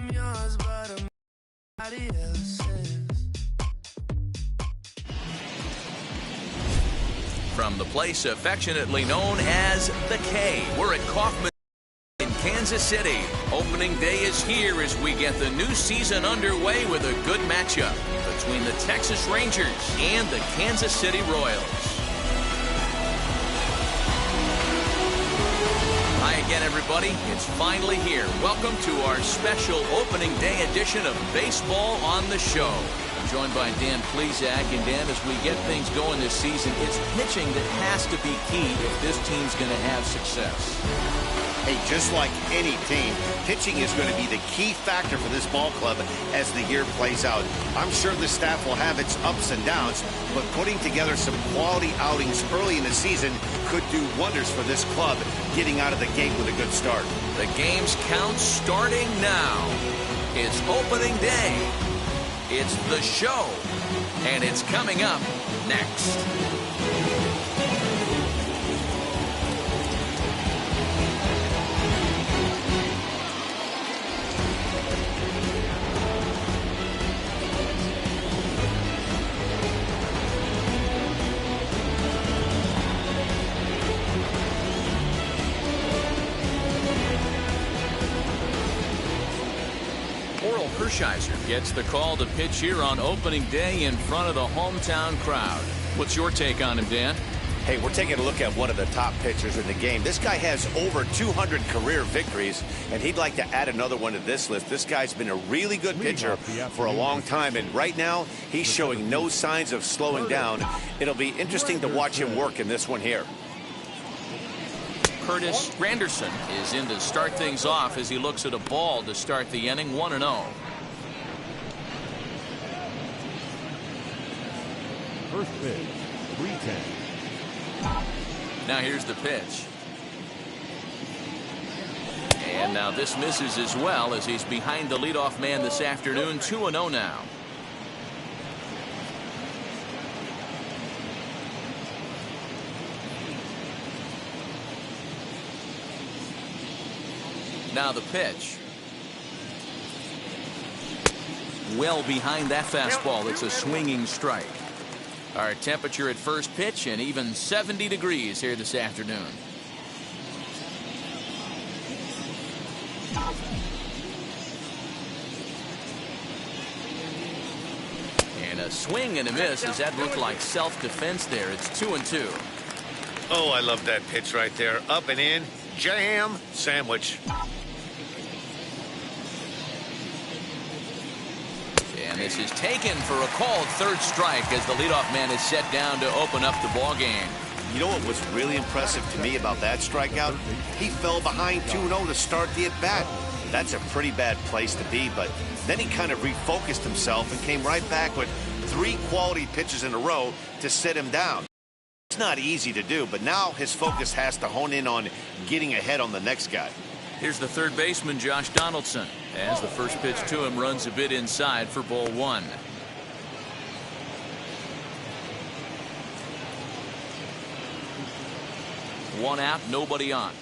I'm yours, but I'm nobody else's. From the place affectionately known as the K, we're at Kauffman in Kansas City. Opening day is here as we get the new season underway with a good matchup between the Texas Rangers and the Kansas City Royals. Hi again, everybody. It's finally here. Welcome to our special opening day edition of Baseball on the Show. I'm joined by Dan Plesac. And Dan, as we get things going this season, it's pitching that has to be key if this team's going to have success. Hey, just like any team, pitching is going to be the key factor for this ball club as the year plays out. I'm sure the staff will have its ups and downs, but putting together some quality outings early in the season could do wonders for this club getting out of the gate with a good start. The game's count starting now. It's opening day. It's the show, and it's coming up next. Orel Hershiser gets the call to pitch here on opening day in front of the hometown crowd. What's your take on him, Dan? Hey, we're taking a look at one of the top pitchers in the game. This guy has over 200 career victories, and he'd like to add another one to this list. This guy's been a really good pitcher for a long time, and right now he's showing no signs of slowing down. It'll be interesting to watch him work in this one here. Curtis Granderson is in to start things off as he looks at a ball to start the inning. 1-0. First pitch, 3-10. Now here's the pitch. And now this misses as well as he's behind the leadoff man this afternoon. 2-0 now. Now the pitch. Well behind that fastball. It's a swinging strike. Our temperature at first pitch and even 70 degrees here this afternoon. And a swing and a miss. Does that look like self-defense there? It's 2-2. Oh, I love that pitch right there. Up and in. Jam sandwich. And this is taken for a called third strike as the leadoff man is set down to open up the ball game. You know what was really impressive to me about that strikeout? He fell behind 2-0 to start the at-bat. That's a pretty bad place to be, but then he kind of refocused himself and came right back with 3 quality pitches in a row to sit him down. It's not easy to do, but now his focus has to hone in on getting ahead on the next guy. Here's the third baseman, Josh Donaldson, as the first pitch to him runs a bit inside for ball 1. One out, nobody on.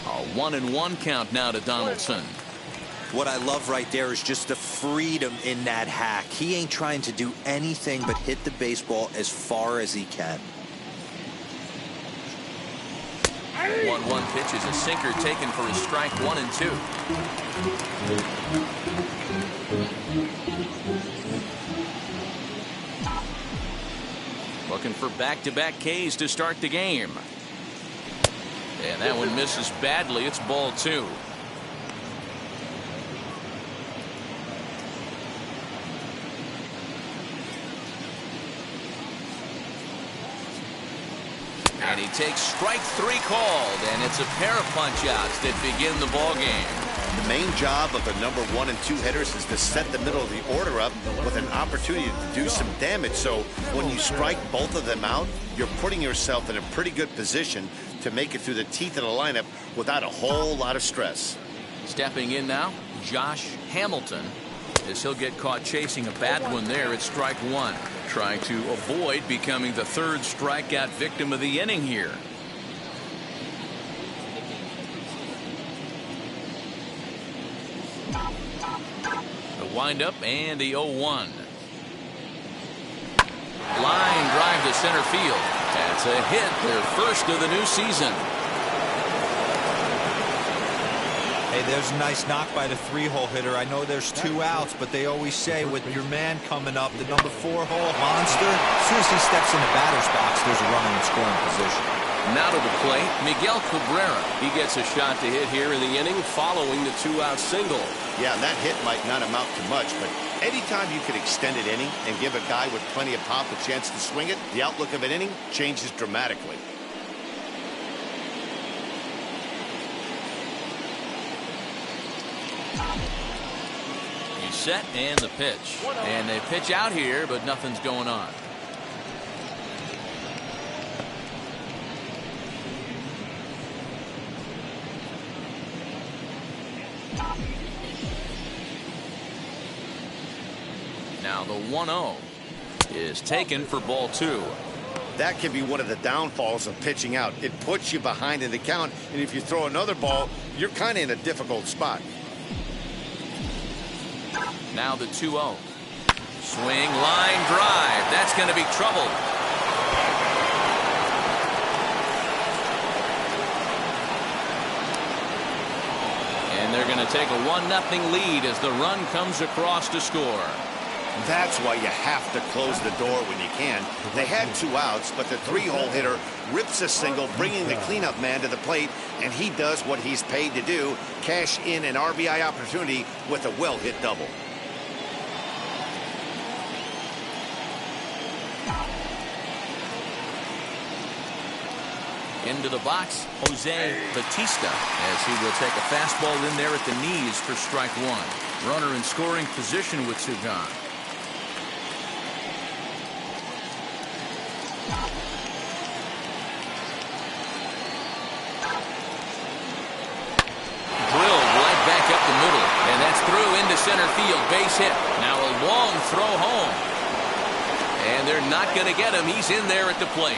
A 1-1 count now to Donaldson. What I love right there is just the freedom in that hack. He ain't trying to do anything but hit the baseball as far as he can. 1-1 pitch is a sinker taken for a strike. 1-2. Looking for back-to-back Ks to start the game. And that one misses badly. It's ball 2. And he takes strike 3 called, and it's a pair of punch-outs that begin the ball game. The main job of the number 1 and 2 hitters is to set the middle of the order up with an opportunity to do some damage. So when you strike both of them out, you're putting yourself in a pretty good position to make it through the teeth of the lineup without a whole lot of stress. Stepping in now, Josh Hamilton, as he'll get caught chasing a bad one there at strike 1. Trying to avoid becoming the third strikeout victim of the inning here. windup and the 0-1. Line drive to center field. That's a hit, their first of the new season. Hey, there's a nice knock by the 3-hole hitter. I know there's 2 outs, but they always say with your man coming up, the number 4-hole monster, as soon as he steps in the batter's box, there's a runner in scoring position. Now to the plate, Miguel Cabrera. He gets a shot to hit here in the inning following the 2-out single. Yeah, that hit might not amount to much, but anytime you can extend an inning and give a guy with plenty of pop a chance to swing it, the outlook of an inning changes dramatically. He's set and the pitch. And they pitch out here, but nothing's going on. Now the 1-0 is taken for ball 2. That can be one of the downfalls of pitching out. It puts you behind in the count, and if you throw another ball, you're kind of in a difficult spot. Now the 2-0. Swing, line drive. That's going to be trouble. And they're going to take a 1-0 lead as the run comes across to score. That's why you have to close the door when you can. They had 2 outs, but the 3-hole hitter rips a single, bringing the cleanup man to the plate, and he does what he's paid to do, cash in an RBI opportunity with a well-hit double. Into the box, Jose Bautista, as he will take a fastball in there at the knees for strike 1. Runner in scoring position with 2 gone. Drilled right back up the middle, and that's through into center field. Base hit. Now a long throw home. And they're not going to get him. He's in there at the plate.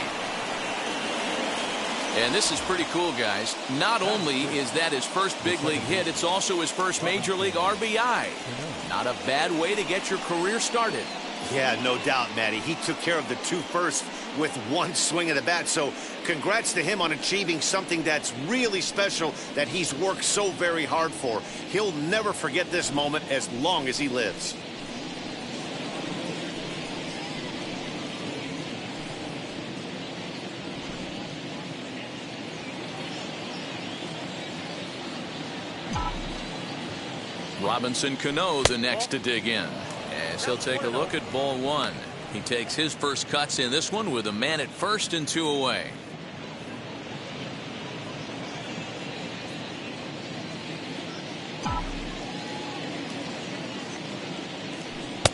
And this is pretty cool, guys. Not only is that his first big league hit, it's also his first major league RBI. Not a bad way to get your career started. Yeah, no doubt, Matty. He took care of the 2 first with 1 swing of the bat. So congrats to him on achieving something that's really special that he's worked so very hard for. He'll never forget this moment as long as he lives. Robinson Cano the next to dig in, as he'll take a look at ball 1. He takes his first cuts in this one with a man at first and 2 away.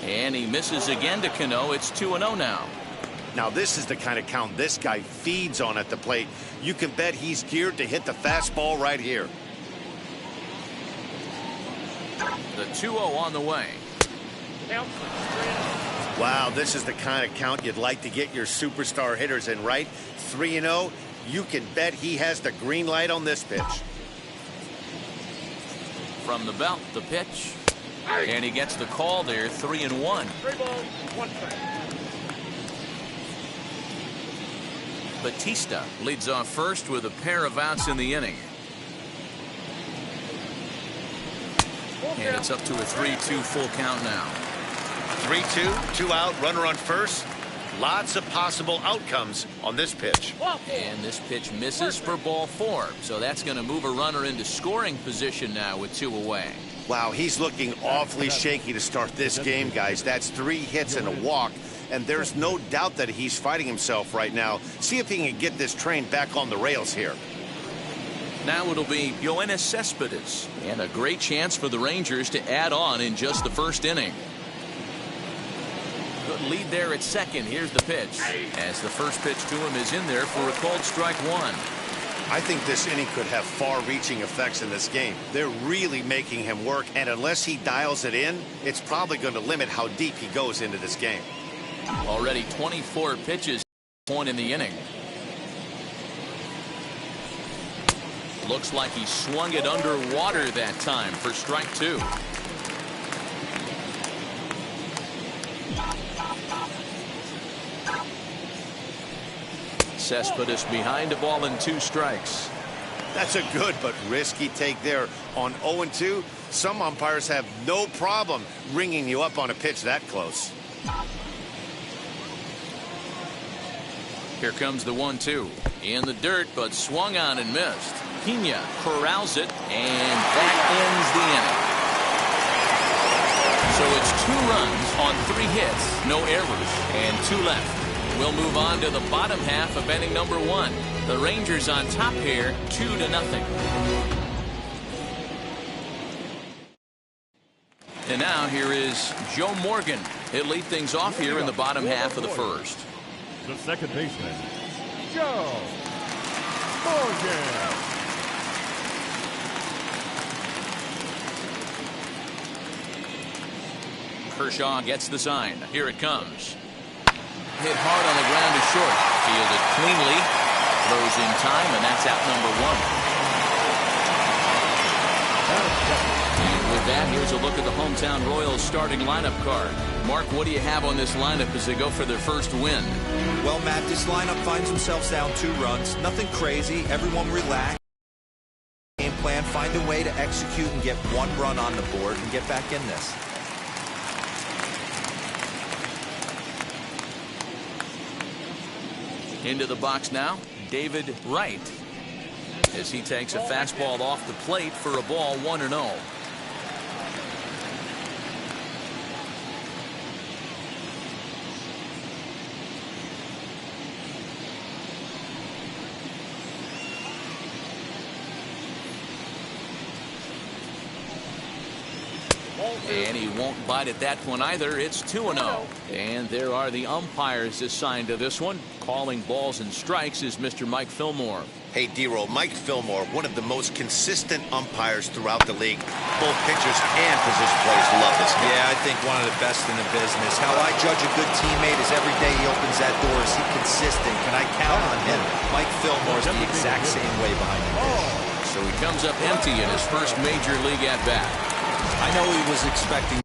And he misses again to Cano. It's 2-0 now. Now this is the kind of count this guy feeds on at the plate. You can bet he's geared to hit the fastball right here. The 2-0 on the way. Wow, this is the kind of count you'd like to get your superstar hitters in, right? 3-0. You can bet he has the green light on this pitch. From the belt, the pitch. And he gets the call there, 3-1. 3 balls, 1 strike. Bautista leads off first with a pair of outs in the inning. And it's up to a 3-2 full count now. 3-2, 2 out, runner on first. Lots of possible outcomes on this pitch. And this pitch misses for ball 4. So that's going to move a runner into scoring position now with 2 away. Wow, he's looking awfully shaky to start this game, guys. That's 3 hits and a walk. And there's no doubt that he's fighting himself right now. See if he can get this train back on the rails here. Now it'll be Yoenis Cespedes, and a great chance for the Rangers to add on in just the first inning. Good lead there at second. Here's the pitch, as the first pitch to him is in there for a called strike 1. I think this inning could have far-reaching effects in this game. They're really making him work, and unless he dials it in, it's probably going to limit how deep he goes into this game. Already 24 pitches point in the inning. Looks like he swung it underwater that time for strike 2. Cespedes behind a ball and 2 strikes. That's a good but risky take there. On 0-2, some umpires have no problem ringing you up on a pitch that close. Here comes the 1-2 in the dirt, but swung on and missed. Pena corrals it, and that ends the inning. So it's 2 runs on 3 hits, no errors, and 2 left. We'll move on to the bottom half of inning number 1. The Rangers on top here, 2-0. And now here is Joe Morgan. He'll lead things off here in the bottom half of the first. The second baseman, Joe Morgan. Kershaw gets the sign. Here it comes. Hit hard on the ground to short. Fielded cleanly. Throws in time, and that's out number 1. And with that, here's a look at the hometown Royals starting lineup card. Mark, what do you have on this lineup as they go for their first win? Well, Matt, this lineup finds themselves down 2 runs. Nothing crazy. Everyone relax. Game plan. Find a way to execute and get 1 run on the board and get back in this. Into the box now, David Wright, as he takes a fastball off the plate for a ball, 1-0. And he won't bite at that one either. It's 2-0. And there are the umpires assigned to this one. Calling balls and strikes is Mr. Mike Fillmore. Hey, D-Roll, Mike Fillmore, one of the most consistent umpires throughout the league. Both pitchers and position players love this guy. Yeah, I think one of the best in the business. How I judge a good teammate is every day he opens that door. Is he consistent? Can I count on him? Mike Fillmore's the exact same way behind the dish. So he comes up empty in his first major league at-bat. I know he was expecting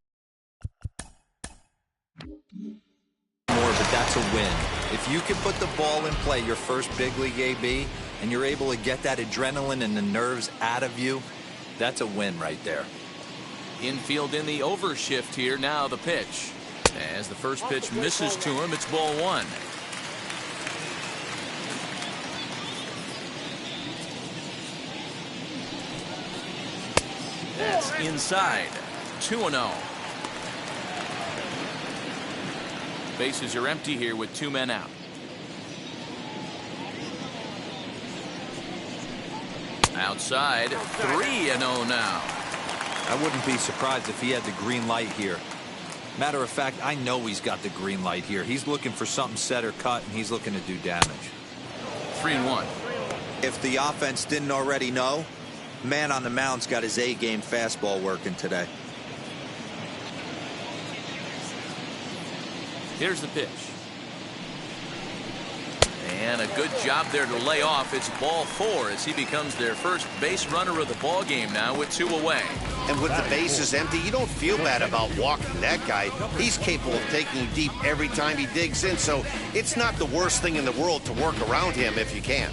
more, but that's a win. If you can put the ball in play, your first big league AB, and you're able to get that adrenaline and the nerves out of you, that's a win right there. Infield in the overshift here. Now the pitch. As the first pitch misses to him, it's ball 1. That's inside. 2-0. Bases are empty here with 2 men out. Outside, 3-0 now. I wouldn't be surprised if he had the green light here. Matter of fact, I know he's got the green light here. He's looking for something set or cut, and he's looking to do damage. 3-1. If the offense didn't already know, man on the mound's got his A-game fastball working today. Here's the pitch. And a good job there to lay off. It's ball 4 as he becomes their first base runner of the ball game now with 2 away. And with the bases empty, you don't feel bad about walking that guy. He's capable of taking you deep every time he digs in, so it's not the worst thing in the world to work around him if you can.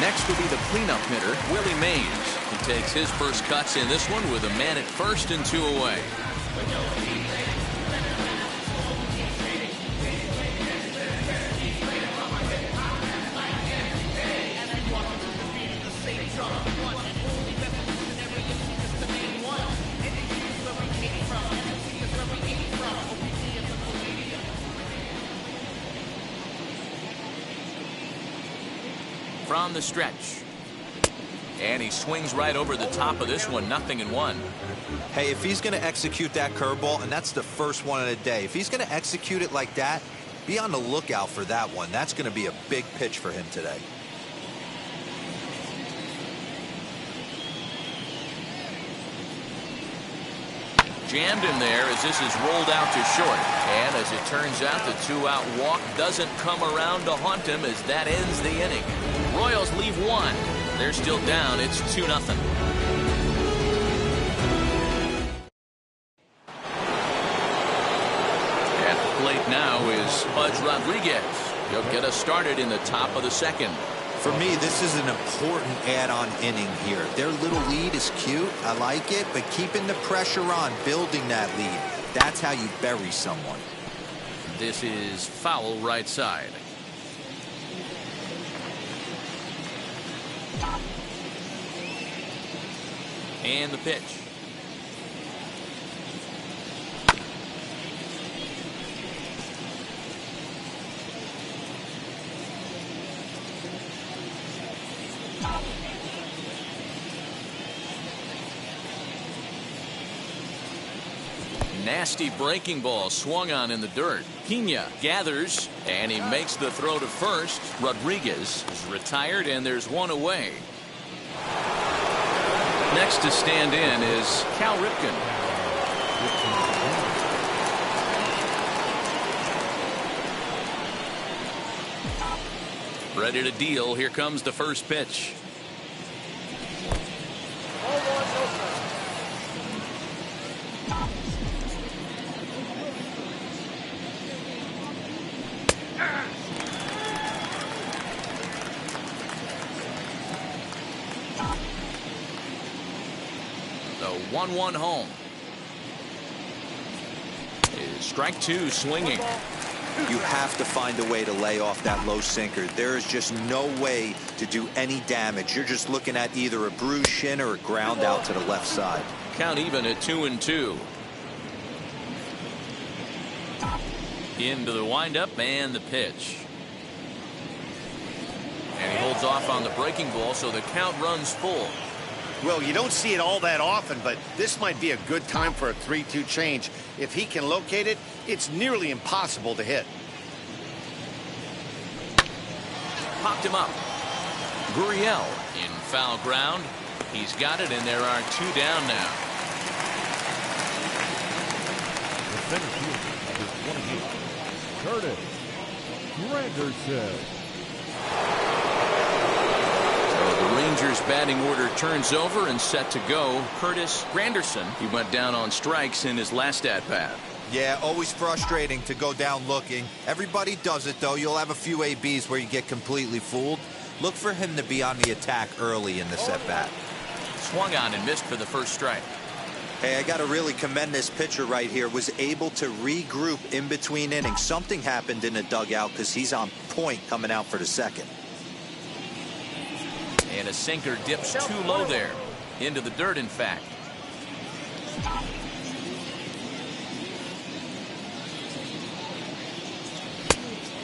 Next will be the cleanup hitter, Willie Mays. He takes his first cuts in this one with a man at first and 2 away. From the stretch. And he swings right over the top of this one, 0-1. Hey, if he's going to execute that curveball, and that's the first one of the day, if he's going to execute it like that, be on the lookout for that one. That's going to be a big pitch for him today. Jammed him there as this is rolled out to short. And as it turns out, the 2-out walk doesn't come around to haunt him as that ends the inning. Royals leave 1. They're still down. It's 2-0. At the plate now is Pudge Rodriguez. He'll get us started in the top of the second. For me, this is an important add-on inning here. Their little lead is cute. I like it. But keeping the pressure on, building that lead, that's how you bury someone. This is foul right side. And the pitch. Nasty breaking ball swung on in the dirt. Pena gathers and he makes the throw to first. Rodriguez is retired and there's one away. Next to stand in is Cal Ripken. Ready to deal. Here comes the first pitch. The 1-1 home. Is strike two swinging. You have to find a way to lay off that low sinker. There is just no way to do any damage. You're just looking at either a bruised shin or a ground out to the left side. Count even at 2-2. Into the windup and the pitch. And he holds off on the breaking ball, so the count runs full. Well, you don't see it all that often, but this might be a good time for a 3-2 change. If he can locate it, it's nearly impossible to hit. Popped him up. Orel in foul ground. He's got it, and there are two down now. The center fielder is 28. Curtis Granderson. The Rangers batting order turns over and set to go. Curtis Granderson, he went down on strikes in his last at-bat. Yeah, always frustrating to go down looking. Everybody does it, though. You'll have a few ABs where you get completely fooled. Look for him to be on the attack early in this at-bat. Swung on and missed for the first strike. Hey, I got to really commend this pitcher right here. Was able to regroup in between innings. Something happened in the dugout because he's on point coming out for the second. And a sinker dips too low there. Into the dirt, in fact.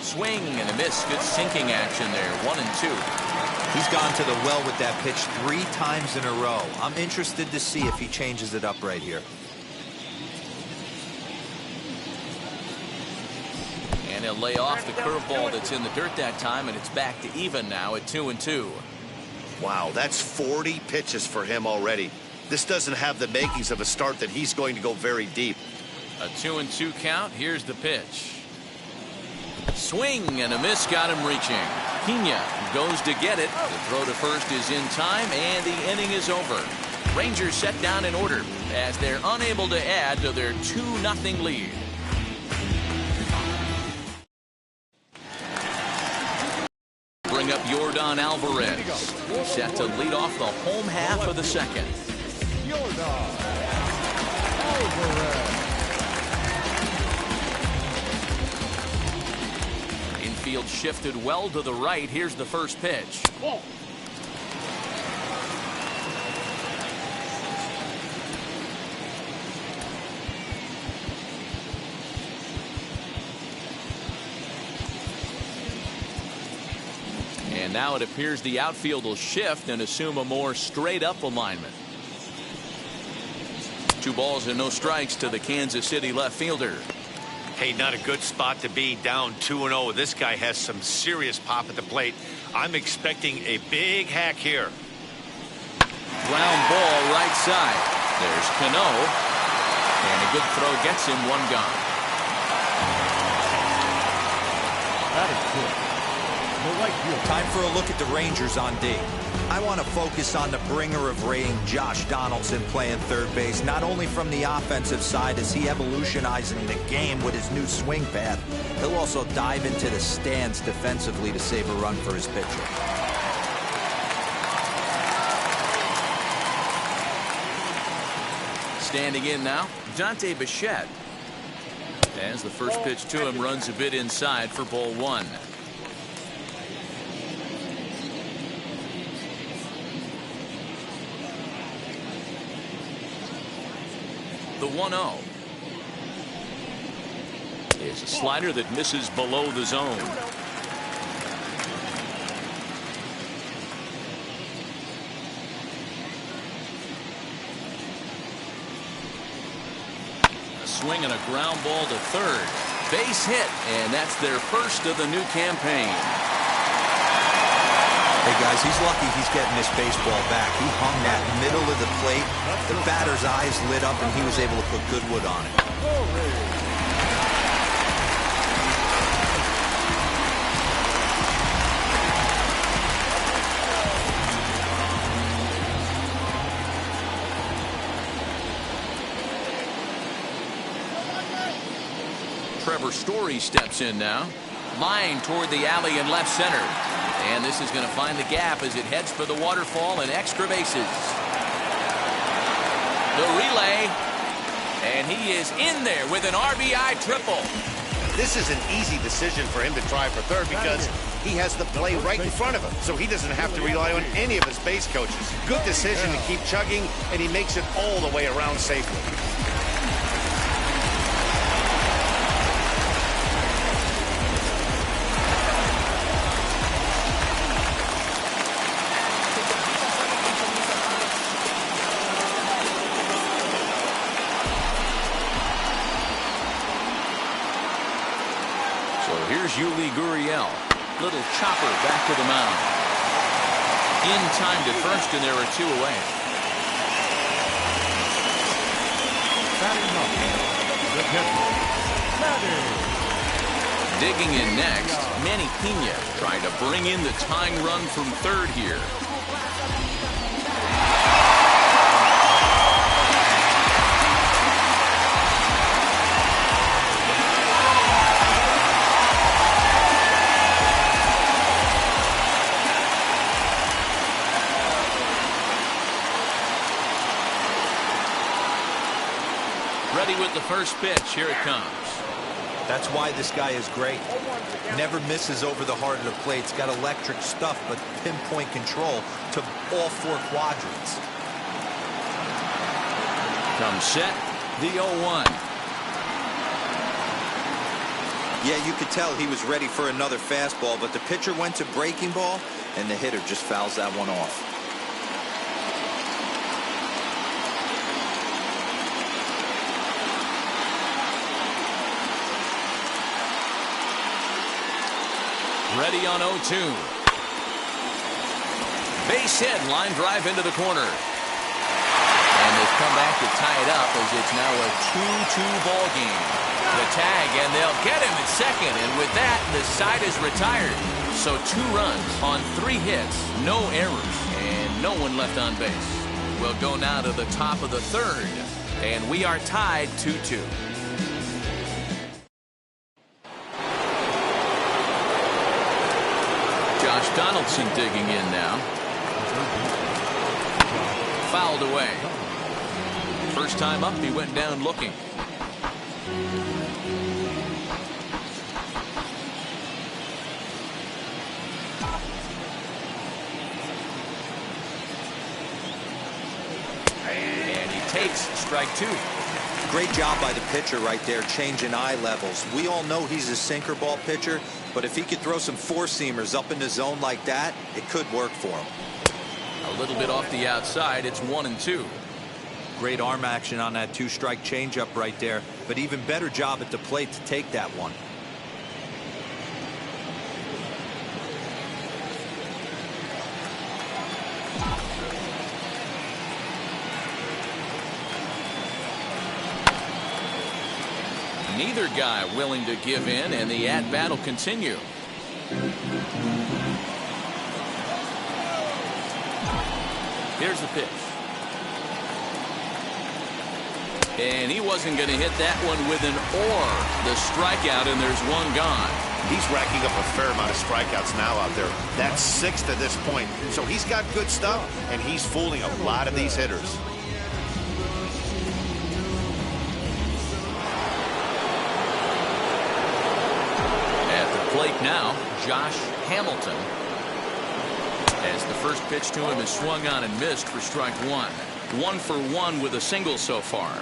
Swing and a miss. Good sinking action there. 1-2. He's gone to the well with that pitch 3 times in a row. I'm interested to see if he changes it up right here. And he'll lay off the curveball that's in the dirt that time, and it's back to even now at 2-2. Wow, that's 40 pitches for him already. This doesn't have the makings of a start that he's going to go very deep. A 2-2 count. Here's the pitch. Swing and a miss got him reaching. Pena goes to get it. The throw to first is in time, and the inning is over. Rangers set down in order as they're unable to add to their 2-0 lead. Bring up Yordan Alvarez. Set to lead off the home half of the second. Yordan Alvarez. Infield shifted well to the right. Here's the first pitch. And now it appears the outfield will shift and assume a more straight-up alignment. 2 balls and no strikes to the Kansas City left fielder. Hey, not a good spot to be, down 2-0. This guy has some serious pop at the plate. I'm expecting a big hack here. Ground ball right side. There's Cano. And a good throw gets him 1 gone. That is good. The right field. Time for a look at the Rangers on D. I want to focus on the bringer of rain, Josh Donaldson, playing third base, not only from the offensive side as he evolutionizing the game with his new swing path, he'll also dive into the stands defensively to save a run for his pitcher. Standing in now, Dante Bichette. As the first pitch to him runs a bit inside for ball one. The 1-0 is a slider that misses below the zone. A swing and a ground ball to third. Base hit, and that's their first of the new campaign. Hey guys, he's lucky he's getting this baseball back. He hung that middle of the plate. The batter's eyes lit up and he was able to put good wood on it. Trevor Story steps in now. Line toward the alley in left center. And this is going to find the gap as it heads for the waterfall and extra bases. The relay. And he is in there with an RBI triple. This is an easy decision for him to try for third because he has the play right in front of him, so he doesn't have to rely on any of his base coaches. Good decision to keep chugging, and he makes it all the way around safely. Here's Yuli Gurriel. Little chopper back to the mound. In time to first, and there are two away. Digging in next, Manny Pena trying to bring in the tying run from third here. Ready with the first pitch. Here it comes. That's why this guy is great. Never misses over the heart of the plate. He's got electric stuff, but pinpoint control to all four quadrants. Comes set. The 0-1. Yeah, you could tell he was ready for another fastball, but the pitcher went to breaking ball, and the hitter just fouls that one off. Ready on 0-2. Base hit, line drive into the corner. And they've come back to tie it up as it's now a 2-2 ball game. The tag, and they'll get him at second. And with that, the side is retired. So 2 runs on 3 hits, no errors, and no one left on base. We'll go now to the top of the third, and we are tied 2-2. Josh Donaldson digging in now. Fouled away. First time up, he went down looking. And he takes strike 2. Great job by the pitcher right there, changing eye levels. We all know he's a sinker ball pitcher, but if he could throw some four-seamers up in the zone like that, it could work for him. A little bit off the outside. It's 1-2. Great arm action on that 2-strike changeup right there, but even better job at the plate to take that one. Neither guy willing to give in, and the at-bat will continue. Here's the pitch. And he wasn't going to hit that one with an or. The strikeout, and there's one gone. He's racking up a fair amount of strikeouts now out there. That's 6 to this point. So he's got good stuff, and he's fooling a lot of these hitters. At the plate now, Josh Hamilton. As the first pitch to him is swung on and missed for strike one. 1 for 1 with a single so far.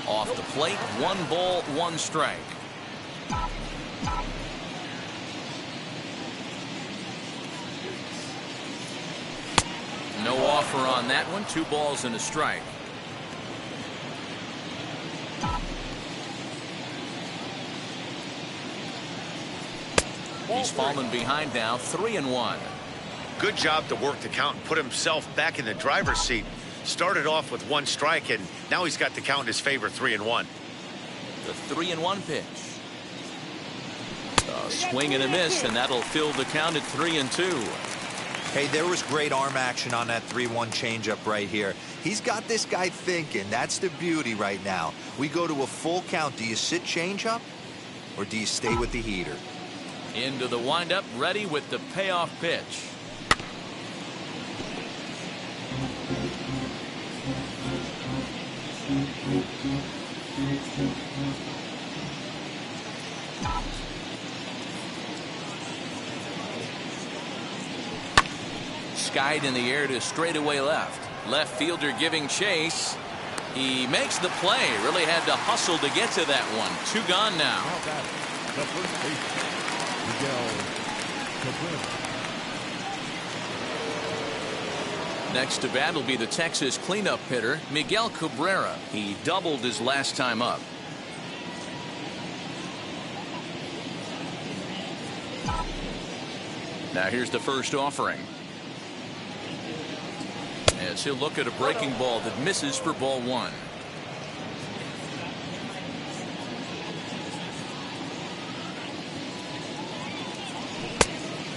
Off the plate, 1 ball, 1 strike. No offer on that one. 2 balls and a strike. He's fallen behind now, 3-1. Good job to work the count and put himself back in the driver's seat. Started off with 1 strike, and now he's got the count in his favor, 3-1. The 3-1 pitch. A swing and a miss, and that'll fill the count at 3-2. Hey, there was great arm action on that 3-1 changeup right here. He's got this guy thinking. That's the beauty right now. We go to a full count. Do you sit changeup, or do you stay with the heater? Into the windup, ready with the payoff pitch. Skied in the air to straightaway left. Left fielder giving chase. He makes the play. Really had to hustle to get to that one. 2 gone now. The first baseman, Miguel Cabrera. Next to bat will be the Texas cleanup hitter, Miguel Cabrera. He doubled his last time up. Now here's the first offering. As he'll look at a breaking ball that misses for ball 1.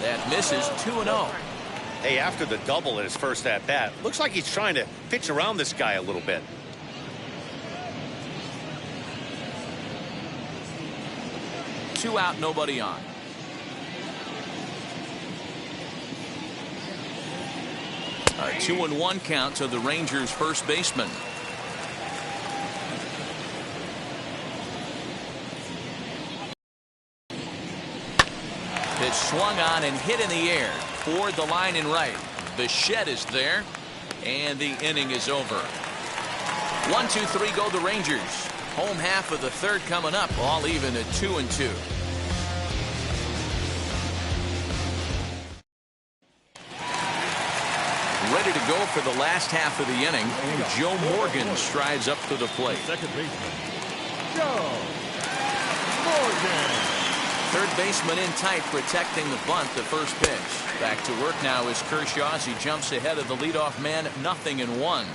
That misses, 2-0. Hey, after the double in his first at-bat, looks like he's trying to pitch around this guy a little bit. Two out, nobody on. A 2-1 count to the Rangers' first baseman. Pitch swung on and hit in the air toward the line and right. Bichette is there, and the inning is over. 1-2-3 go the Rangers. Home half of the third coming up, all even at 2-2. Ready to go for the last half of the inning. Joe Morgan strides up to the plate. Second baseman, Joe Morgan. Third baseman in tight, protecting the bunt. The first pitch. Back to work now is Kershaw as he jumps ahead of the leadoff man. 0-1.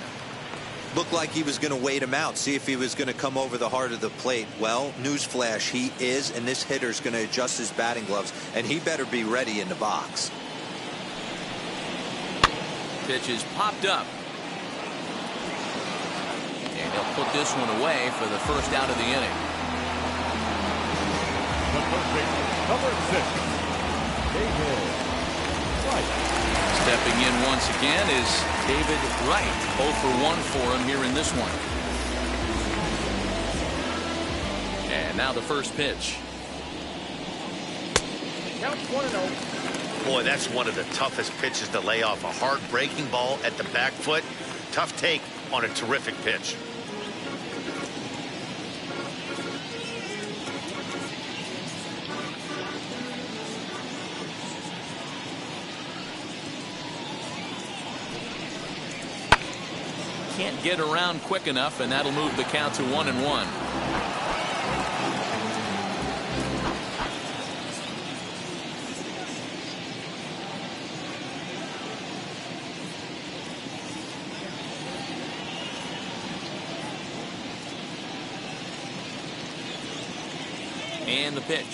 Looked like he was going to wait him out, see if he was going to come over the heart of the plate. Well, newsflash, he is, and this hitter's going to adjust his batting gloves, and he better be ready in the box. Pitch is popped up. And he'll put this one away for the first out of the inning. The first baseman, number 6, David Wright. Stepping in once again is David Wright. 0 for 1 for him here in this one. And now the first pitch. Count 1-0. Boy, that's one of the toughest pitches to lay off. A hard breaking ball at the back foot. Tough take on a terrific pitch. Can't get around quick enough, and that'll move the count to 1-1. And the pitch.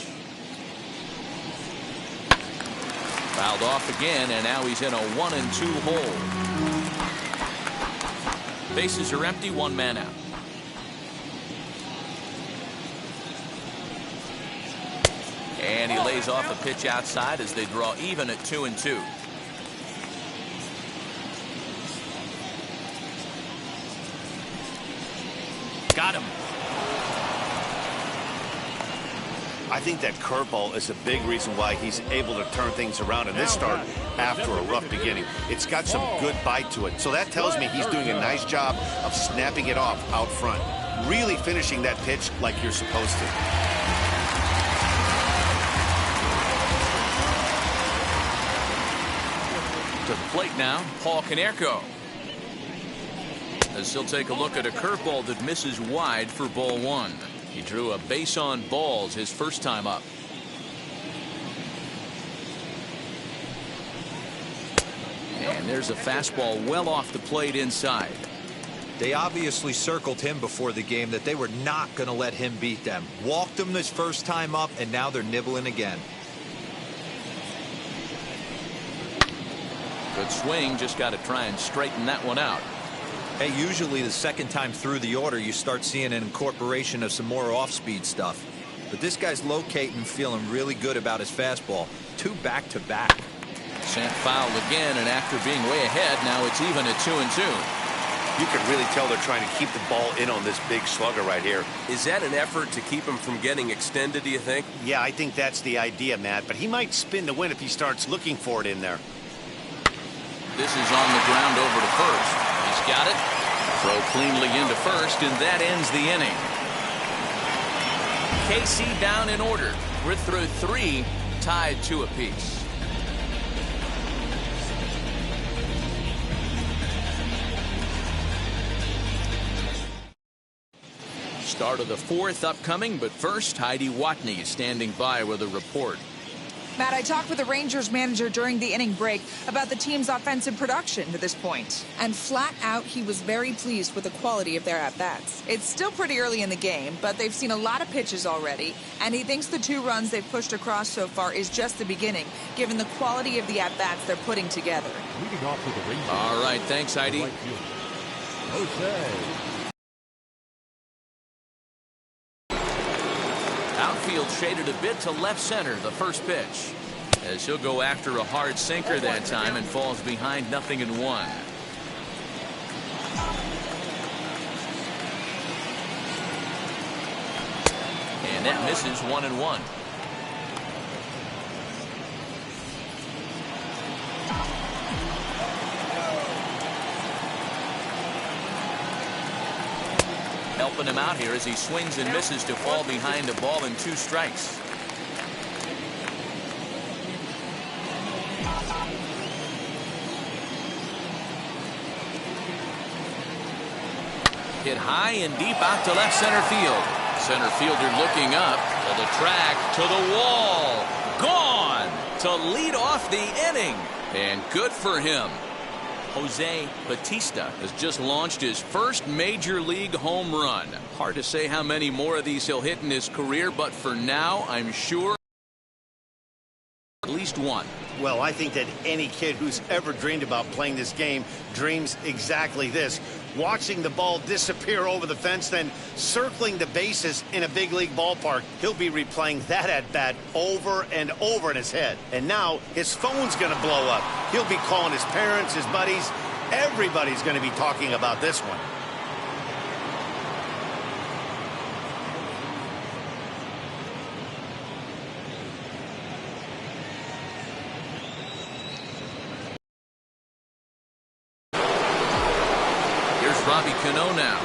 Fouled off again, and now he's in a 1-2 hole. Bases are empty, one man out. And he lays off a pitch outside as they draw even at 2-2. Got him. I think that curveball is a big reason why he's able to turn things around in this start after a rough beginning. It's got some good bite to it. So that tells me he's doing a nice job of snapping it off out front. Really finishing that pitch like you're supposed to. To the plate now, Paul Konerko. As he'll take a look at a curveball that misses wide for ball one. He drew a base on balls his first time up. And there's a fastball well off the plate inside. They obviously circled him before the game that they were not going to let him beat them. Walked him this first time up, and now they're nibbling again. Good swing, just got to try and straighten that one out. Hey, usually the second time through the order, you start seeing an incorporation of some more off-speed stuff. But this guy's locating, feeling really good about his fastball. 2 back-to-back. Sent foul again, and after being way ahead, now it's even at 2-2. You can really tell they're trying to keep the ball in on this big slugger right here. Is that an effort to keep him from getting extended, do you think? Yeah, I think that's the idea, Matt. But he might spin to win if he starts looking for it in there. This is on the ground over to first. He's got it. Throw cleanly into first, and that ends the inning. KC down in order. We're through 3, tied 2 apiece. Start of the 4th upcoming, but first, Heidi Watney standing by with a report. Matt, I talked with the Rangers manager during the inning break about the team's offensive production to this point. And flat out, he was very pleased with the quality of their at-bats. It's still pretty early in the game, but they've seen a lot of pitches already. And he thinks the 2 runs they've pushed across so far is just the beginning, given the quality of the at-bats they're putting together. Leading off with the Rangers. All right, thanks, Heidi. Jose. Outfield shaded a bit to left center, the first pitch. As he'll go after a hard sinker that time and falls behind 0-1. And that misses 1-1. Helping him out here as he swings and misses to fall behind a ball and 2 strikes. Hit high and deep out to left center field. Center fielder looking up to the track, to the wall. Gone to lead off the inning. And good for him. Jose Bautista has just launched his first major league home run. Hard to say how many more of these he'll hit in his career, but for now, I'm sure at least 1. Well, I think that any kid who's ever dreamed about playing this game dreams exactly this. Watching the ball disappear over the fence, then circling the bases in a big league ballpark. He'll be replaying that at-bat over and over in his head. And now his phone's going to blow up. He'll be calling his parents, his buddies. Everybody's going to be talking about this one. Robbie Cano now.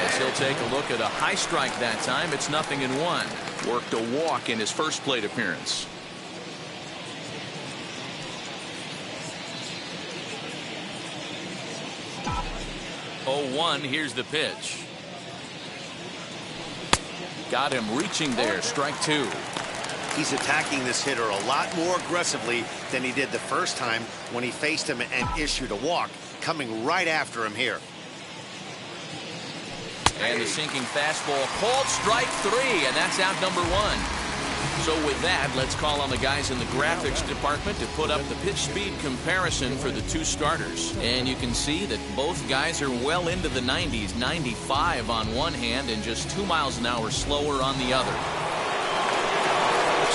As he'll take a look at a high strike that time, it's 0-1. Worked a walk in his first plate appearance. Oh, 1, here's the pitch. Got him reaching there, strike 2. He's attacking this hitter a lot more aggressively than he did the first time when he faced him and issued a walk. Coming right after him here. And the sinking fastball called strike 3, and that's out number 1. So with that, let's call on the guys in the graphics department to put up the pitch speed comparison for the two starters. And you can see that both guys are well into the 90s, 95 on one hand and just 2 miles an hour slower on the other.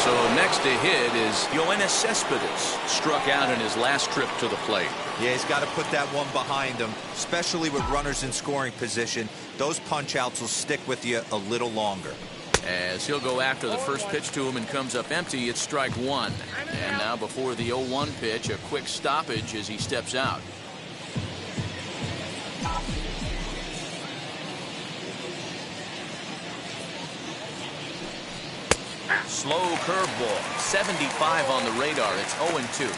So next to hit is Yoenis Cespedes, struck out in his last trip to the plate. Yeah, he's got to put that one behind him, especially with runners in scoring position. Those punch-outs will stick with you a little longer. As he'll go after the first pitch to him and comes up empty, it's strike 1. And now before the 0-1 pitch, a quick stoppage as he steps out. Slow curveball, 75 on the radar. It's 0-2.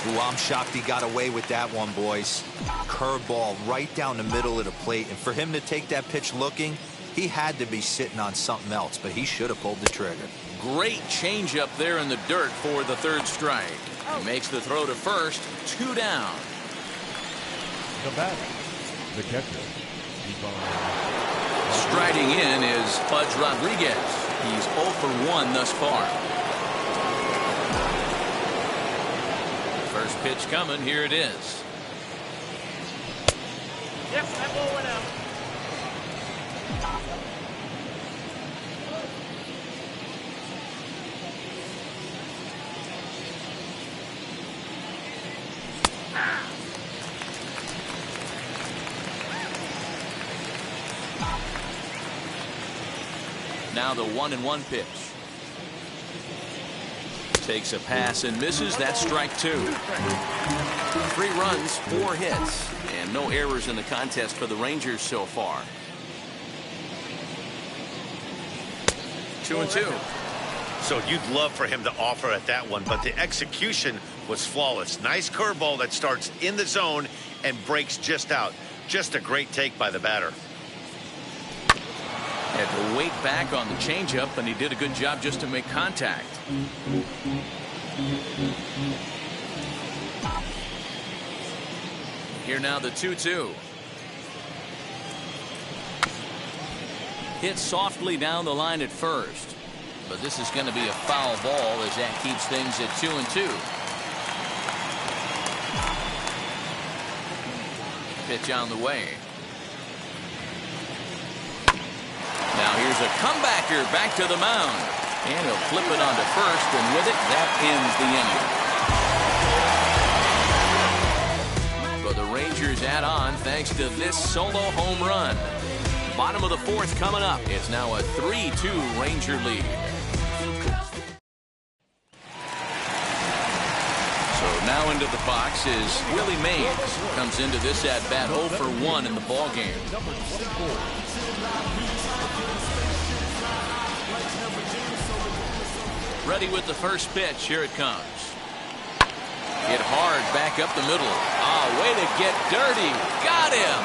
Ooh, I'm shocked he got away with that one, boys. Curveball right down the middle of the plate. And for him to take that pitch looking, he had to be sitting on something else, but he should have pulled the trigger. Great changeup there in the dirt for the third strike. He makes the throw to first, 2 down. The batter, the catcher. Striding in is Pudge Rodriguez. He's 0 for 1 thus far. First pitch coming. Here it is. Yes, that ball went out. Now the 1-1 pitch. Takes a pass and misses. That's strike 2. 3 runs, 4 hits, and no errors in the contest for the Rangers so far. 2-2. So you'd love for him to offer at that one, but the execution was flawless. Nice curveball that starts in the zone and breaks just out. Just a great take by the batter. Had to wait back on the changeup, and he did a good job just to make contact. Here now the 2-2. Hit softly down the line at first, but this is going to be a foul ball as that keeps things at 2-2. Pitch on the way. Now here's a comebacker back to the mound. And he'll flip it onto first, and with it, that ends the inning. But the Rangers add on thanks to this solo home run. Bottom of the 4th coming up. It's now a 3-2 Ranger lead. So now into the box is Willie Mays, who comes into this at-bat 0 for 1 in the ballgame. Ready with the first pitch. Here it comes. Hit hard back up the middle. Ah, way to get dirty. Got him.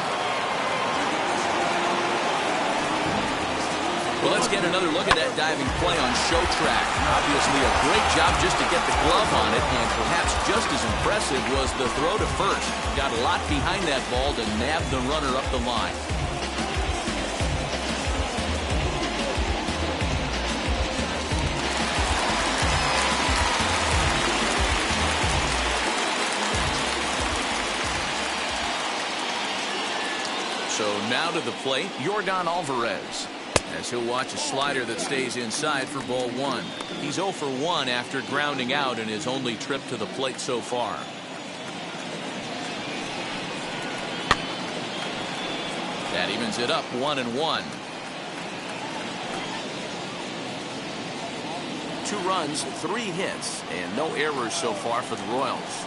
Well, let's get another look at that diving play on show track. Obviously a great job just to get the glove on it, and perhaps just as impressive was the throw to first. Got a lot behind that ball to nab the runner up the line. So now to the plate, Yordan Alvarez, as he'll watch a slider that stays inside for ball 1. He's 0 for 1 after grounding out in his only trip to the plate so far. That evens it up 1-1. 2 runs, 3 hits, and no errors so far for the Royals.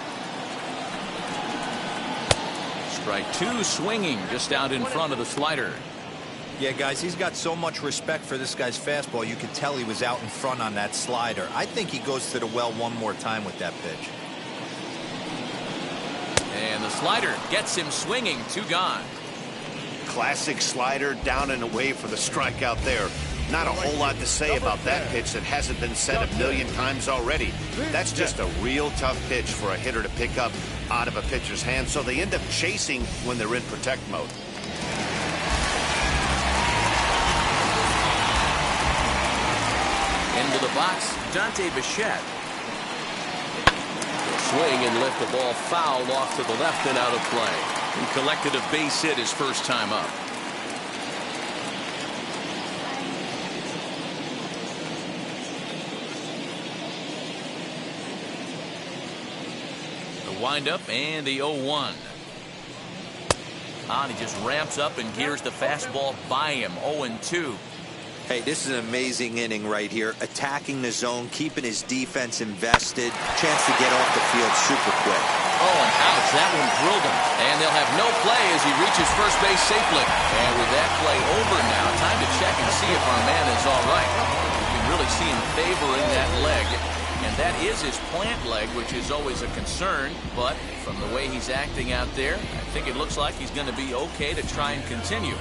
Strike 2 swinging just out in front of the slider. Yeah, guys, he's got so much respect for this guy's fastball. You could tell he was out in front on that slider. I think he goes to the well one more time with that pitch. And the slider gets him swinging. 2 gone. Classic slider down and away for the strikeout there. Not a whole lot to say about that pitch that hasn't been said a million times already. That's just a real tough pitch for a hitter to pick up out of a pitcher's hand, so they end up chasing when they're in protect mode. Into the box, Dante Bichette. Swing and lift the ball foul off to the left and out of play. He collected a base hit his first time up. The windup and the 0-1. And he just ramps up and gears the fastball by him. 0-2. Hey, this is an amazing inning right here. Attacking the zone, keeping his defense invested. Chance to get off the field super quick. Oh, and ouch. That one drilled him. And they'll have no play as he reaches first base safely. And with that play over now, time to check and see if our man is all right. You can really see him favoring that leg. And that is his plant leg, which is always a concern. But from the way he's acting out there, I think it looks like he's going to be okay to try and continue.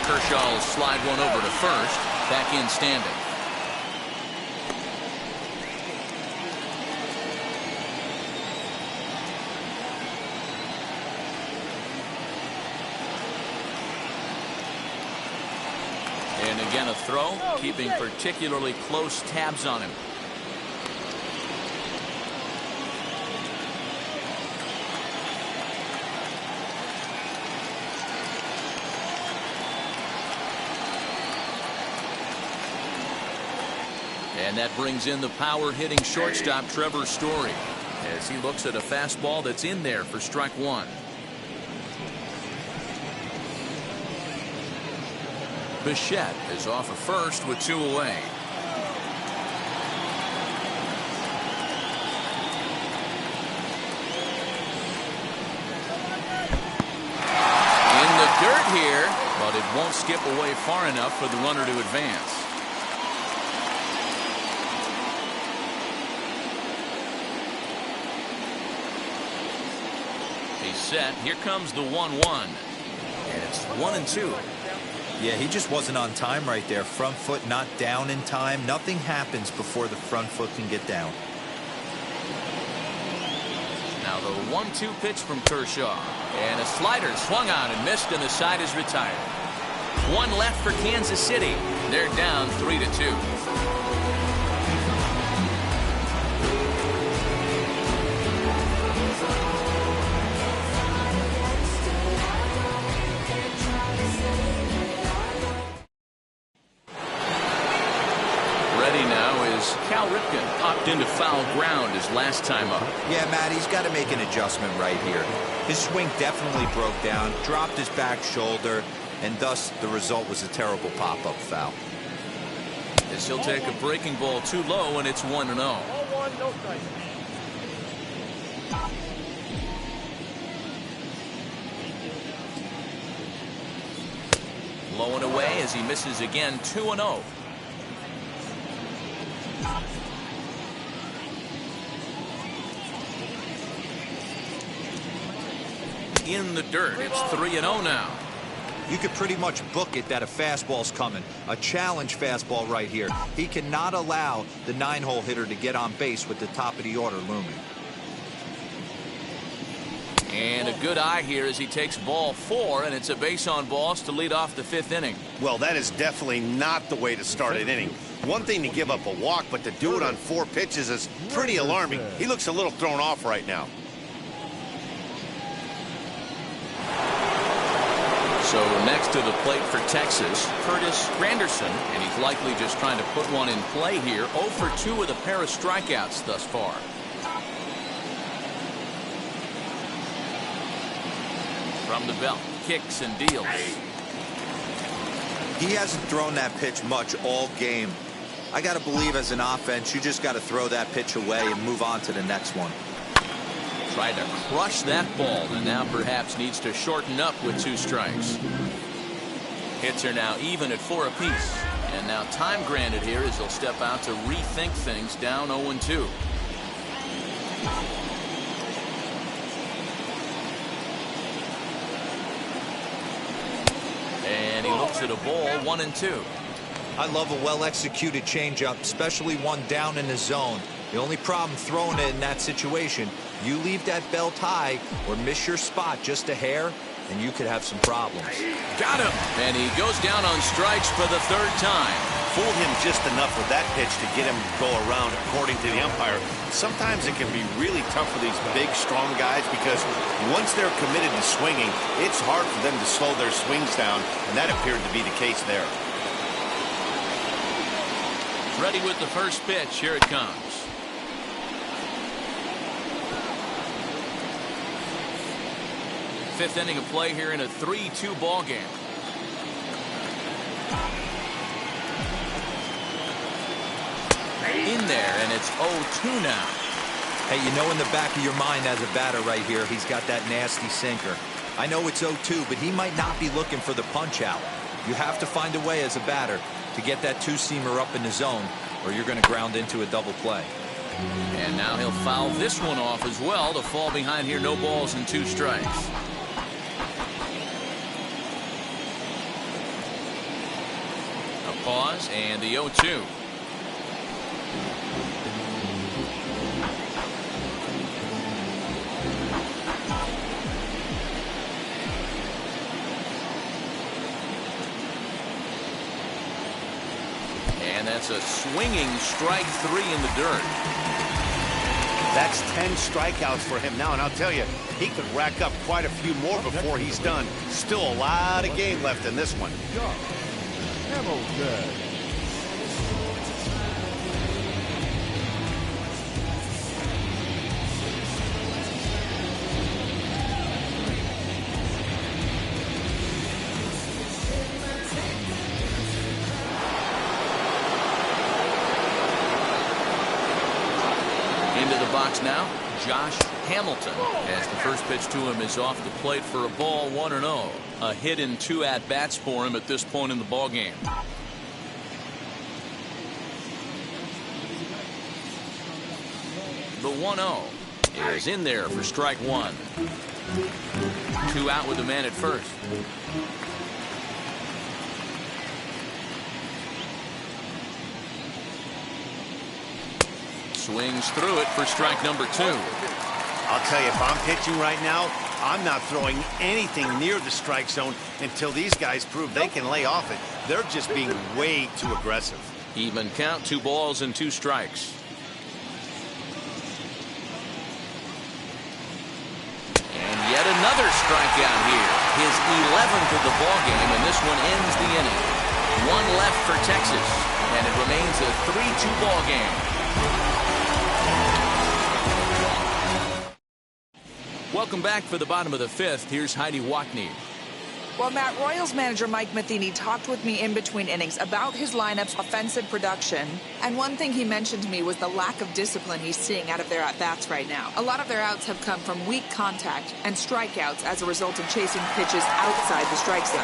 Kershaw will slide one over to first. Back in standing. And again a throw, keeping particularly close tabs on him. And that brings in the power-hitting shortstop Trevor Story as he looks at a fastball that's in there for strike one. Bichette is off of first with 2 away. In the dirt here, but it won't skip away far enough for the runner to advance. Set. Here comes the 1-1. And it's 1-2. Yeah, he just wasn't on time right there. Front foot not down in time. Nothing happens before the front foot can get down. Now the 1-2 pitch from Kershaw. And a slider swung on and missed, and the side is retired. One left for Kansas City. They're down 3-2. Popped into foul ground his last time up. Yeah, Matt, he's got to make an adjustment right here. His swing definitely broke down, dropped his back shoulder, and thus the result was a terrible pop-up foul. As he'll take a breaking ball too low, and it's 1-0. Low and away as he misses again. 2-0. In the dirt. It's 3-0 now. You could pretty much book it that a fastball's coming. A challenge fastball right here. He cannot allow the 9-hole hitter to get on base with the top of the order looming. And a good eye here as he takes ball 4, and it's a base on balls to lead off the 5th inning. Well, that is definitely not the way to start an inning. One thing to give up a walk, but to do it on 4 pitches is pretty alarming. He looks a little thrown off right now. So next to the plate for Texas, Curtis Granderson, and he's likely just trying to put one in play here. 0 for 2 with a pair of strikeouts thus far. From the belt, kicks and deals. He hasn't thrown that pitch much all game. I got to believe as an offense, you just got to throw that pitch away and move on to the next one. Tried to crush that ball, and now perhaps needs to shorten up with 2 strikes. Hits are now even at 4 apiece. And now time granted here as he'll step out to rethink things down 0-2. And he looks at a ball 1-2. I love a well-executed changeup, especially one down in the zone. The only problem throwing it in that situation, you leave that belt high or miss your spot just a hair, and you could have some problems. Got him. And he goes down on strikes for the third time. Fooled him just enough with that pitch to get him to go around, according to the umpire. Sometimes it can be really tough for these big, strong guys because once they're committed to swinging, it's hard for them to slow their swings down, and that appeared to be the case there. Ready with the first pitch. Here it comes. Fifth inning of play here in a 3-2 ball game. In there, and it's 0-2 now. Hey, you know in the back of your mind as a batter right here, he's got that nasty sinker. I know it's 0-2, but he might not be looking for the punch out. You have to find a way as a batter to get that two-seamer up in the zone, or you're going to ground into a double play. And now he'll foul this one off as well to fall behind here. No balls and 2 strikes. A pause and the 0-2. And that's a swinging strike 3 in the dirt. That's 10 strikeouts for him now, and I'll tell you, he could rack up quite a few more before he's done. Still a lot of game left in this one. Hamilton. Into the box now, Josh Hamilton, as the first pitch to him is off the plate for a ball, 1-0. A hit in 2 at-bats for him at this point in the ball game. The 1-0 is in there for strike 1. 2 out with the man at first. Swings through it for strike number 2. I'll tell you, if I'm pitching right now, I'm not throwing anything near the strike zone until these guys prove they can lay off it. They're just being way too aggressive. Even count, 2 balls and 2 strikes. And yet another strikeout here. His 11th of the ball game, and this one ends the inning. 1 left for Texas, and it remains a 3-2 ball game. Welcome back for the bottom of the 5th. Here's Heidi Watney. Well, Matt, Royals manager Mike Matheny talked with me in between innings about his lineup's offensive production. And one thing he mentioned to me was the lack of discipline he's seeing out of their at-bats right now. A lot of their outs have come from weak contact and strikeouts as a result of chasing pitches outside the strike zone.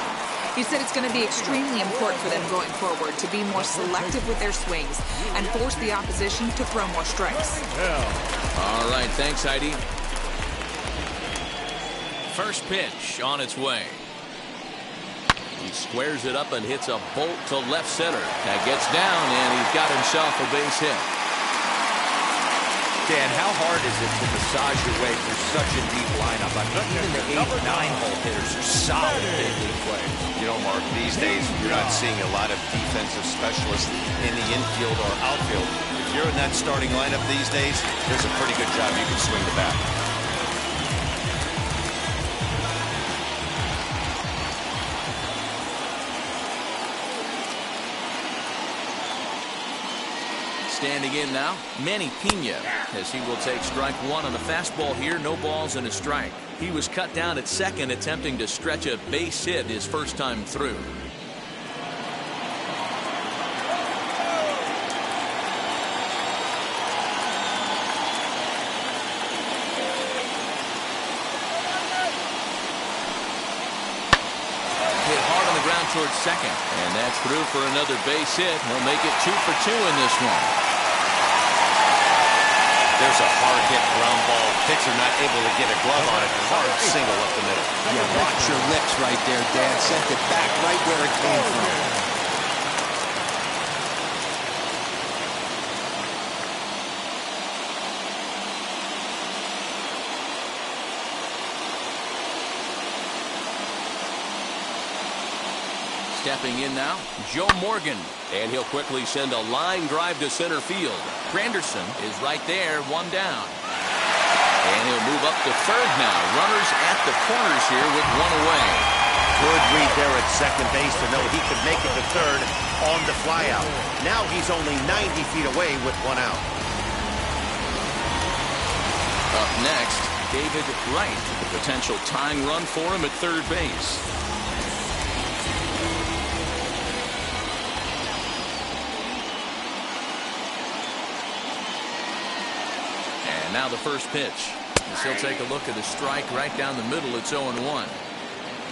He said it's going to be extremely important for them going forward to be more selective with their swings and force the opposition to throw more strikes. All right, thanks, Heidi. First pitch on its way. He squares it up and hits a bolt to left center. That gets down, and he's got himself a base hit. Dan, how hard is it to massage your way through such a deep lineup? I mean, even the 8, 9-hole hitters are solid big league players. You know, Mark, these days you're not seeing a lot of defensive specialists in the infield or outfield. If you're in that starting lineup these days, there's a pretty good job you can swing the bat. Standing in now, Manny Pena, as he will take strike 1 on the fastball here. No balls and a strike. He was cut down at second, attempting to stretch a base hit his first time through. Hit hard on the ground towards second, and that's through for another base hit. He'll make it 2 for 2 in this one. There's a hard hit ground ball. Pitcher not able to get a glove on it. Hard single up the middle. Yeah, watch your lips right there, Dan. Sent it back right where it came from. Stepping in now, Joe Morgan. And he'll quickly send a line drive to center field. Granderson is right there, one down. And he'll move up to third now. Runners at the corners here with one away. Good read there at second base to know he could make it to third on the flyout. Now he's only 90 feet away with one out. Up next, David Wright. Potential tying run for him at third base. And now the first pitch. As he'll take a look at the strike right down the middle. It's 0-1.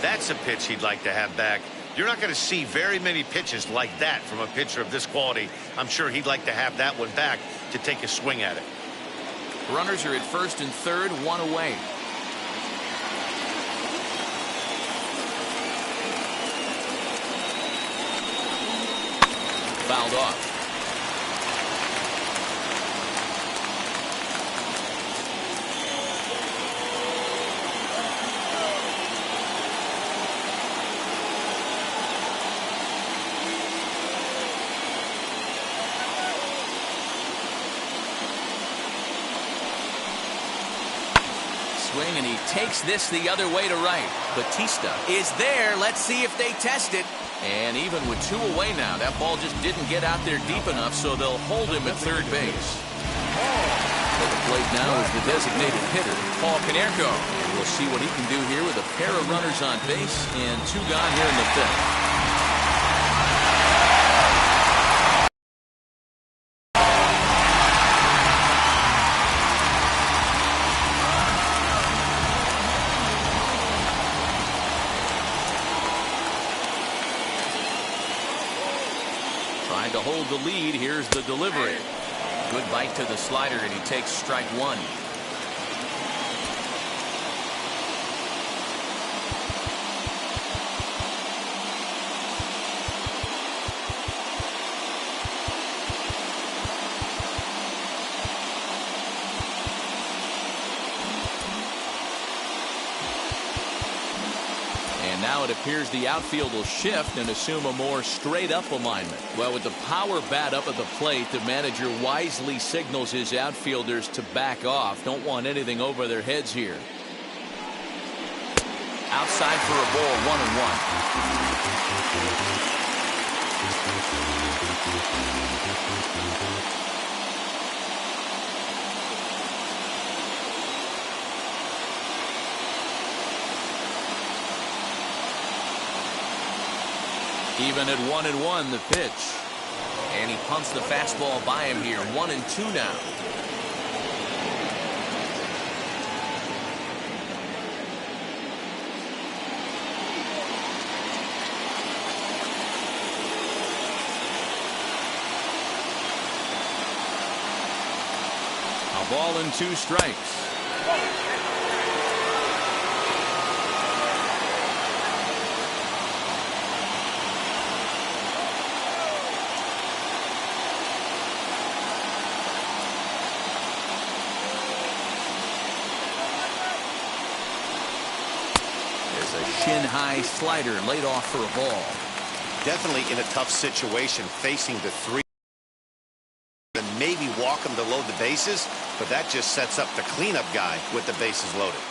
That's a pitch he'd like to have back. You're not going to see very many pitches like that from a pitcher of this quality. I'm sure he'd like to have that one back to take a swing at it. Runners are at first and third, one away. Fouled off. Swing, and he takes this the other way to right. Batista is there. Let's see if they test it. And even with two away now, that ball just didn't get out there deep enough, so they'll hold him at third base. At the plate now is the designated hitter, Paul Konerko. And we'll see what he can do here with a pair of runners on base and two gone here in the fifth. Trying to hold the lead. Here's the delivery. Good bite to the slider, and he takes strike one. And now it appears the outfield will shift and assume a more straight-up alignment. Well, with the power bat up at the plate, the manager wisely signals his outfielders to back off. Don't want anything over their heads here. Outside for a ball, 1-1. Even at 1-1, the pitch. And he punts the fastball by him here. 1-2 now. A ball and 2 strikes. Shin-high slider laid off for a ball. Definitely in a tough situation facing the 3. And maybe walk him to load the bases, but that just sets up the cleanup guy with the bases loaded.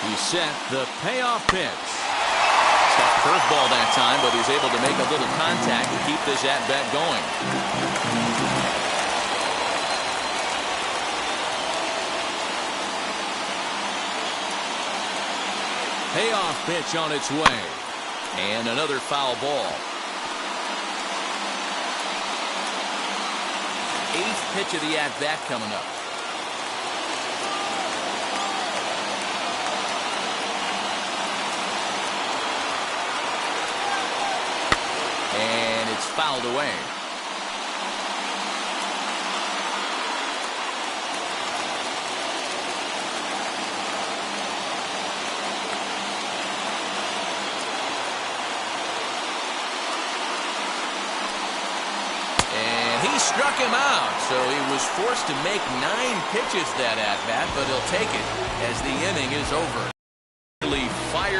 He set the payoff pitch. Tough curveball that time, but he's able to make a little contact to keep this at-bat going. Payoff pitch on its way. And another foul ball. 8th pitch of the at-bat coming up. And it's fouled away. Struck him out, so he was forced to make 9 pitches that at bat, but he'll take it as the inning is over.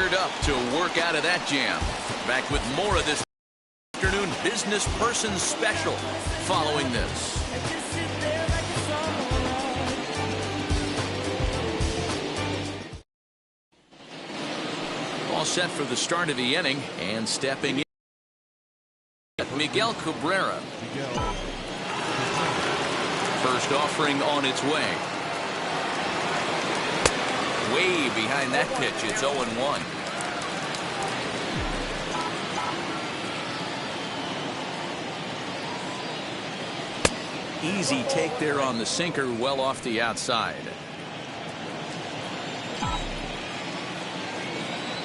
fired up to work out of that jam. Back with more of this afternoon business person special following this. All set for the start of the inning, and stepping in, Miguel Cabrera. First offering on its way. Way behind that pitch. It's 0-1. Easy take there on the sinker, well off the outside.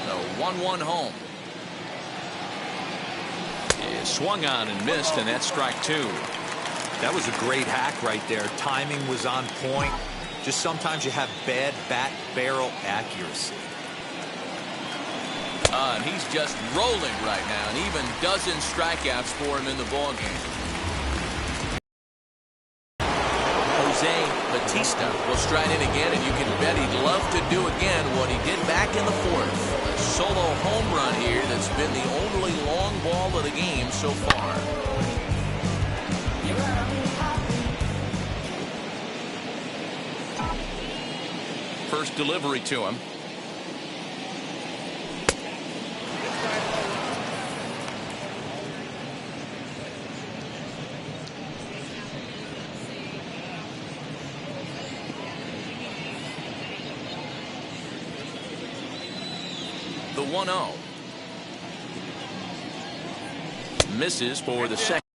The 1-1 home. It swung on and missed, and that's strike two. That was a great hack right there. Timing was on point. Just sometimes you have bad bat barrel accuracy. And he's just rolling right now, and even dozen strikeouts for him in the ballgame. Jose Batista will stride in again, and you can bet he'd love to do again what he did back in the fourth. A solo home run here that's been the only long ball of the game so far. First delivery to him. The 1-0. Misses for the second.